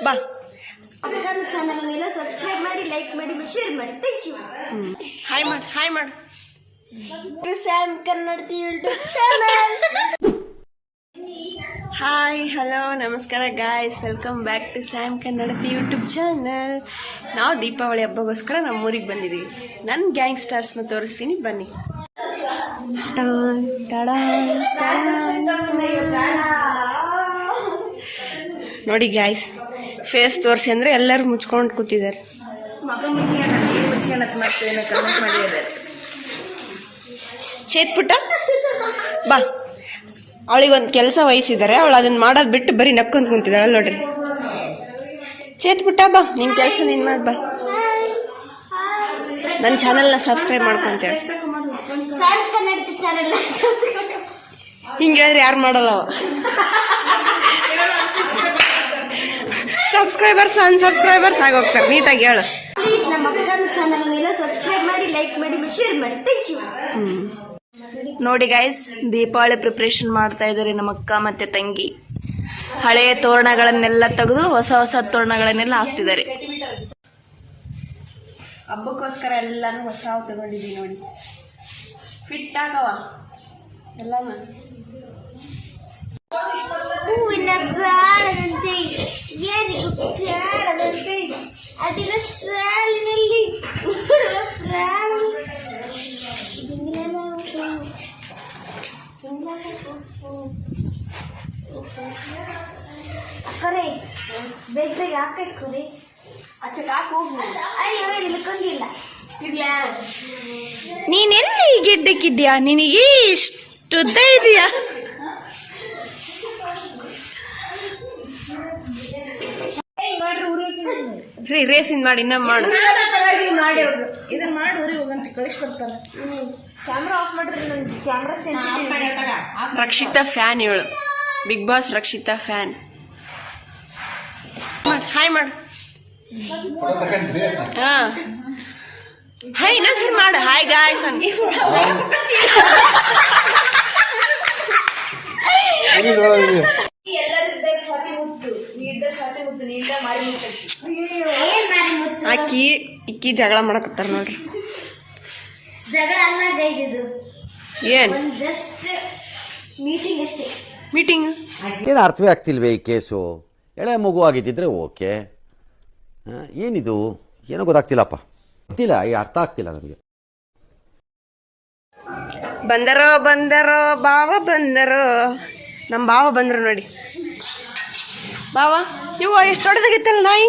ಬಾ. Channel subscribe ಮಾಡಿ, like ಮಾಡಿ, ಶೇರ್ ಮಾಡಿ. Thank you. ಹಾಯ್ ಮಾಡು, ಹಾಯ್ ಮಾಡು. Sam Kannada YouTube channel. Hi, hello, ನಮಸ್ಕಾರ guys, welcome back to Sam Kannadathi YouTube channel. ನಾವು ದೀಪಾವಳಿ ಹಬ್ಬಗೋಸ್ಕರ ನಮ್ಮ ಊರಿಗೆ ಬಂದಿದ್ದೀವಿ. ನನ್ನ ಗ್ಯಾಂಗ್ಸ್ಟರ್ಸ್ನ ತೋರಿಸ್ತೀನಿ, ಬನ್ನಿ. ನೋಡಿ ಗಾಯ್ಸ್, ಫೇಸ್ ತೋರಿಸಿ ಅಂದರೆ ಎಲ್ಲರೂ ಮುಚ್ಕೊಂಡು ಕೂತಿದ್ದಾರೆ. ಚೇತ್ಪುಟ್ಟ ಬಾ. ಅವಳಿಗೊಂದು ಕೆಲಸ ವಹಿಸಿದ್ದಾರೆ, ಅವಳು ಅದನ್ನ ಮಾಡೋದು ಬಿಟ್ಟು ಬರೀ ನಕ್ಕೊಂತ ಕುಂತಿದ್ದಾಳೆ ನೋಡ್ರಿ. ಚೇತ್ಪುಟ್ಟ ಬಾ, ನಿನ್ನ ಕೆಲಸ ನೀನು ಮಾಡಿ ಬಾ. ನನ್ನ ಚಾನಲ್ನ ಸಬ್ಸ್ಕ್ರೈಬ್ ಮಾಡ್ಕೊಂತೇಳಿ. ಹಿಂಗೆ ಹೇಳಿದ್ರೆ ಯಾರು ಮಾಡಲ್ಲ. ಸಬ್ಸ್ಕ್ರೈಬರ್ಸ್ ಅನ್ಸಬ್ಸ್ಕ್ರೈಬರ್ಸ್ ಆಗೋಗ್ತಾರೆ. ನೀಟಾಗಿ ಹೇಳು. ಪ್ಲೀಸ್ ನಮ್ಮ ಚಾನಲ್ ಸಬ್ಸ್ಕ್ರೈಬ್ ಮಾಡಿ, ಲೈಕ್ ಮಾಡಿ, ಶೇರ್ ಮಾಡಿ. Thank you. ನೋಡಿ ಗೈಸ್, ದೀಪಾವಳಿ ಪ್ರಿಪ್ರೇಷನ್ ಮಾಡ್ತಾ ಇದ್ದಾರೆ ನಮ್ಮ ಅಕ್ಕ ಮತ್ತೆ ತಂಗಿ. ಹಳೆಯ ತೋರಣಗಳನ್ನೆಲ್ಲ ತೆಗೆದು ಹೊಸ ಹೊಸ ತೋರಣಗಳನ್ನೆಲ್ಲ ಹಾಕ್ತಿದ್ದಾರೆ. ಹಬ್ಬಕ್ಕೋಸ್ಕರ ಎಲ್ಲಾನು ಹೊಸ ತಗೊಂಡಿದ್ದೀವಿ ನೋಡಿ. ಫಿಟ್ ಆಗವ ಎಲ್ಲಾನು. ಹೂವಿನ ಪ್ರಾಣದಂತೆ ಯಾರಿಗೂ ಪ್ರಾಣದಂತೆ ಅದಿನ ಸಾಲಿನಲ್ಲಿ ಪ್ರಾಣ. ಅಕ್ಕರೆ ಬೇಗ ಬೇಗ ಹಾಕಬೇಕು ರೀ. ಅಚ್ಚಕ್ಕೆ ಹಾಕು. ಅಯ್ಯೋ ಇಳ್ಕೊಂಡಿಲ್ಲ. ನೀನೆಲ್ಲಿ ಗಿಡ್ಡಕ್ಕಿದ್ಯಾ? ನಿನಗೆ ಇಷ್ಟು ಉದ್ದ ಇದೆಯಾ? ರೇಸಿಂದ ಮಾಡಿ ಇನ್ನ ಮಾಡು. ಇದನ್ನ ಮಾಡಿ ಊರಿಗೆ ಹೋಗಂತ ಕಳಿಸ್ಕೊಡ್ತಾರೆ. ಕ್ಯಾಮ್ರಾ ಆಫ್ ಮಾಡ್ರಿ. ನನ್ನ ಕ್ಯಾಮ್ರಾ ರಕ್ಷಿತಾ ಫ್ಯಾನ್ ಇವಳು. Big boss Rakshita fan. Hi ಮಾಡು. ಹಾ, ಹಾಯ್ ಇನ್ನೊಂದ್ಸರಿ ಮಾಡು. ಹಾಯ್ ಗಾಯ್ಸ್ ಅಂತ. ಇಕ್ಕಿ ಜಗಳ ಮಾಡಕತ್ತಾರ ನೋಡ್ರಿ. ಜಗಳ ಅಲ್ಲ ಗೈಸ್, ಇದು ಏನ್ ಜಸ್ಟ್ ಮೀಟಿಂಗ್ ಅಷ್ಟೇ. ಮೀಟಿಂಗ್ ಏನು ಅರ್ಥವೇ ಆಗ್ತಿಲ್ವೇ ಈ ಕೇಸು? ಎಳೆ ಮಗು ಆಗಿದ್ದಿದ್ರೆ ಓಕೆ. ಏನಿದು ಏನೋ ಗೊತ್ತಾಗ್ತಿಲ್ಲಪ್ಪ, ಗೊತ್ತಿಲ್ಲ, ಈ ಅರ್ಥ ಆಗ್ತಿಲ್ಲ ನನಗೆ. ಬಂದರೋ ಬಂದರೋ ಬಾವ ಬಂದರೋ. ನಮ್ಮ ಬಾವ ಬಂದರು ನೋಡಿ. ಬಾವ ಇವ ಎಷ್ಟು ದೊಡ್ಡದಾಗಿತ್ತಲ್ಲ ನಾಯಿ.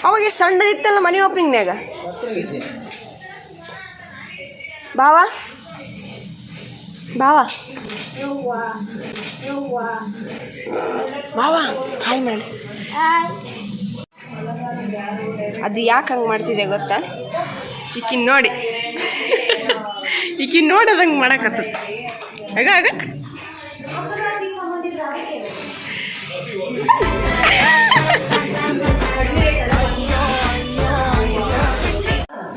ಅವಾಗ ಎಷ್ಟು ಸಣ್ಣದಿತ್ತಲ್ಲ ಮನೆ ಓಪನಿಂಗ್ನಾಗ. ಬಾವ ಬಾವ ಬಾವ ಹಾಯ್ ಮಾಡಿ. ಅದು ಯಾಕೆ ಹಂಗೆ ಮಾಡ್ತಿದೆ ಗೊತ್ತಾ? ಈಕಿನ್ ನೋಡಿ, ಈಕಿನ್ ನೋಡೋದಂಗೆ ಮಾಡಕತ್ತ. ಆಗ ಆಗ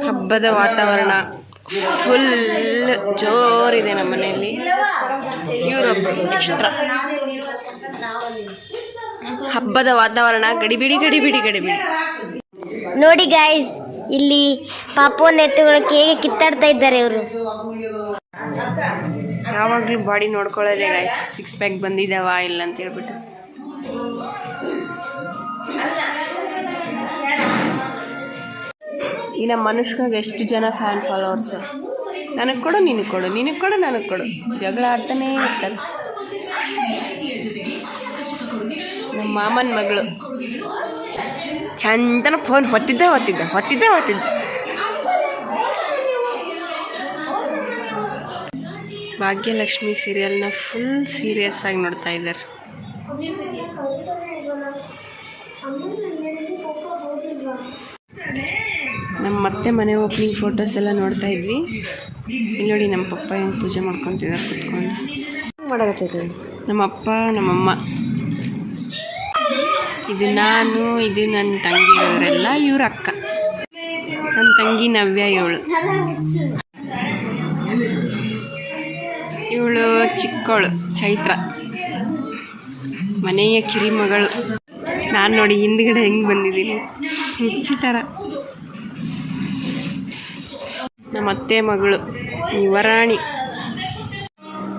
ಹಬ್ಬದ ವಾತಾವರಣ ಫುಲ್ ಜೋರಿದೆ ನಮ್ಮ ಮನೆಯಲ್ಲಿ. ಯುರೋಪ್ ಎಕ್ಸ್ಟ್ರಾ ಹಬ್ಬದ ವಾತಾವರಣ. ಗಡಿಬಿಡಿ ಗಡಿಬಿಡಿ ಗಡಿಬಿಡಿ. ನೋಡಿ ಗಾಯ್ಸ್, ಇಲ್ಲಿ ಪಾಪೋನ್ ಎತ್ತುಗಳಕ್ಕೆ ಹೇಗೆ ಕಿತ್ತಾಡ್ತಾ ಇದ್ದಾರೆ ಇವರು. ಯಾವಾಗಲೂ ಬಾಡಿ ನೋಡ್ಕೊಳ್ಳೋದೇ ಗಾಯ್ಸ್. 6 ಪ್ಯಾಕ್ ಬಂದಿದ್ದಾವ ಇಲ್ಲ ಅಂತ ಹೇಳ್ಬಿಟ್ಟು. ಈ ನಮ್ಮ ಮನುಷ್ಯಗೆ ಎಷ್ಟು ಜನ ಫ್ಯಾನ್ ಫಾಲೋವರ್ಸ್. ನನಗೆ ಕೊಡು, ನಿನಗೆ ಕೊಡು, ನಿನಗೆ ಕೊಡು, ನನಗೆ ಕೊಡು. ಜಗಳ ಆಡ್ತಾನೇ ಇರ್ತಾರೆ. ನಮ್ಮ ಮಾಮನ ಮಗಳು ಚಂದನ ಫೋನ್ ಹೊತ್ತಿದ್ದ. ಭಾಗ್ಯಲಕ್ಷ್ಮಿ ಸೀರಿಯಲ್ನ ಫುಲ್ ಸೀರಿಯಸ್ ಆಗಿ ನೋಡ್ತಾ ಇದ್ದಾರೆ. ನಮ್ಮ ಮತ್ತೆ ಮನೆ ಓಪನಿಂಗ್ ಫೋಟೋಸ್ ಎಲ್ಲ ನೋಡ್ತಾ ಇದ್ವಿ. ಇಲ್ಲಿ ನೋಡಿ ನಮ್ಮ ಪಪ್ಪ ಹೆಂಗೆ ಪೂಜೆ ಮಾಡ್ಕೊತಿದ್ದಾರೆ ಕುತ್ಕೊಂಡು. ಮಾಡಕತ್ತೈತೆ ನಮ್ಮ ಅಪ್ಪ ನಮ್ಮಮ್ಮ. ಇದು ನಾನು, ಇದು ನನ್ನ ತಂಗಿ ಇವರೆಲ್ಲ. ಇವ್ರ ಅಕ್ಕ, ನನ್ನ ತಂಗಿ ನವ್ಯ. ಇವಳು ಚಿಕ್ಕವಳು ಚೈತ್ರ, ಮನೆಯ ಕಿರಿಮಗಳು. ನಾನು ನೋಡಿ ಹಿಂದ್ಗಡೆ ಹೆಂಗೆ ಬಂದಿದ್ದೀನಿ ಹುಚ್ಚಿ ಥರ. ನಮ್ಮ ಅತ್ತೆ ಮಗಳು ಯುವರಾಣಿ,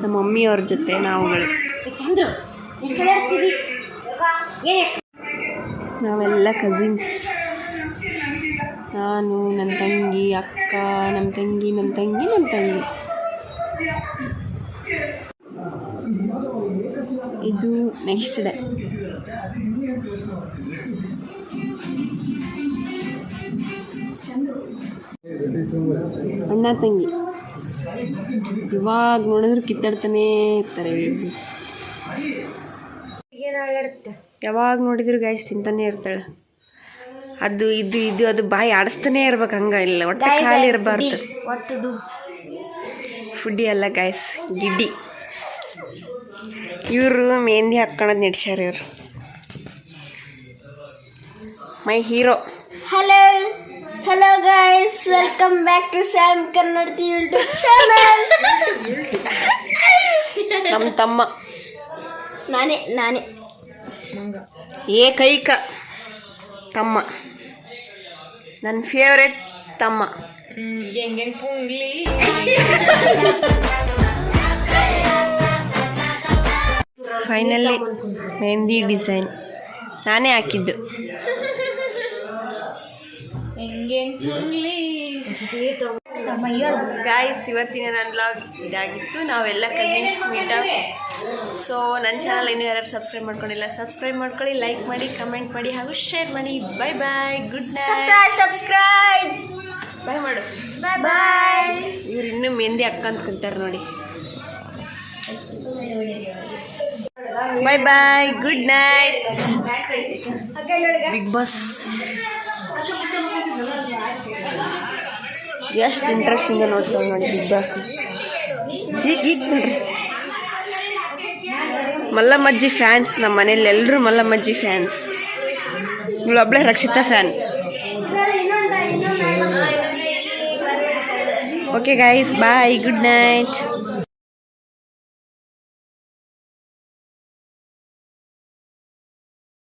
ನಮ್ಮ ಮಮ್ಮಿಯವ್ರ ಜೊತೆ ನಾವುಗಳು. ನಾವೆಲ್ಲ ಕಸಿನ್ಸ್, ನಾನು, ನನ್ನ ತಂಗಿ, ಅಕ್ಕ, ನಮ್ಮ ತಂಗಿ. ಇದು ನೆಕ್ಸ್ಟ್ ಡೇ. ಅಣ್ಣ ತಂಗಿ ಇವಾಗ ನೋಡಿದ್ರೆ ಕಿತ್ತಾಡ್ತಾನೇ ಇರ್ತಾರೆ. ಯಾವಾಗ ನೋಡಿದ್ರು ಗಾಯ್ಸ್ ತಿಂತಾನೆ ಇರ್ತಾಳೆ. ಅದು ಇದು ಅದು ಬಾಯಿ ಆಡಿಸ್ತಾನೆ ಇರ್ಬೇಕು, ಹಂಗ ಇಲ್ಲ ಹೊಟ್ಟೆ ಖಾಲಿ ಇರಬಾರ್ದು. ಫುಡ್ಡಿ ಅಲ್ಲ ಗಾಯ್ಸ್, ಗಿಡ್ಡಿ. ಇವರು ಮೆಹಂದಿ ಹಾಕ್ಕೊಳೋದು ನೆಡ್ಸ್ಯಾರ. ಇವರು my hero. Hello guys, welcome back to Sam Kannada YouTube channel. ನಮ್ಮ ತಮ್ಮ ನಾನೇ ಏಕೈಕ ತಮ್ಮ, ನನ್ನ ಫೇವ್ರೆಟ್ ತಮ್ಮ. ಫೈನಲಿ ಮೆಹಂದಿ ಡಿಸೈನ್ ನಾನೇ ಹಾಕಿದ್ದು. ಗಾಯ್ಸ್, ಇವತ್ತಿನ ನನ್ನ ಬ್ಲಾಗ್ ಇದಾಗಿತ್ತು. ನಾವೆಲ್ಲ ಕಸಿನ್ಸ್ ಮೀಟ್ ಅಪ್. ಸೊ ನನ್ನ ಚಾನಲ್ ಇನ್ನೂ ಯಾರು ಸಬ್ಸ್ಕ್ರೈಬ್ ಮಾಡ್ಕೊಂಡಿಲ್ಲ, ಸಬ್ಸ್ಕ್ರೈಬ್ ಮಾಡ್ಕೊಳ್ಳಿ, ಲೈಕ್ ಮಾಡಿ, ಕಮೆಂಟ್ ಮಾಡಿ ಹಾಗೂ ಶೇರ್ ಮಾಡಿ. Bye bye, good night. Subscribe bye ಮಾಡು. ಬಾಯ್. ಇವ್ರು ಇನ್ನೂ ಮೆಹಂದಿ ಹಾಕ್ಕಂತ ಕುಂತಾರೆ ನೋಡಿ. Bye bye, good night. Big boss ಎಷ್ಟು ಇಂಟ್ರೆಸ್ಟಿಂದ ನೋಡ್ತಾವೆ ನೋಡಿ ಬಿಗ್ ಬಾಸ್. ಈಗ ನೋಡ್ರಿ, ಮಲ್ಲಮ್ಮಜ್ಜಿ ಫ್ಯಾನ್ಸ್. ನಮ್ಮ ಮನೇಲಿ ಎಲ್ಲರೂ ಮಲ್ಲಮ್ಮಜ್ಜಿ ಫ್ಯಾನ್ಸ್. ಇವಳೊಬ್ಳೆ Rakshita fan. Okay guys, bye, good night.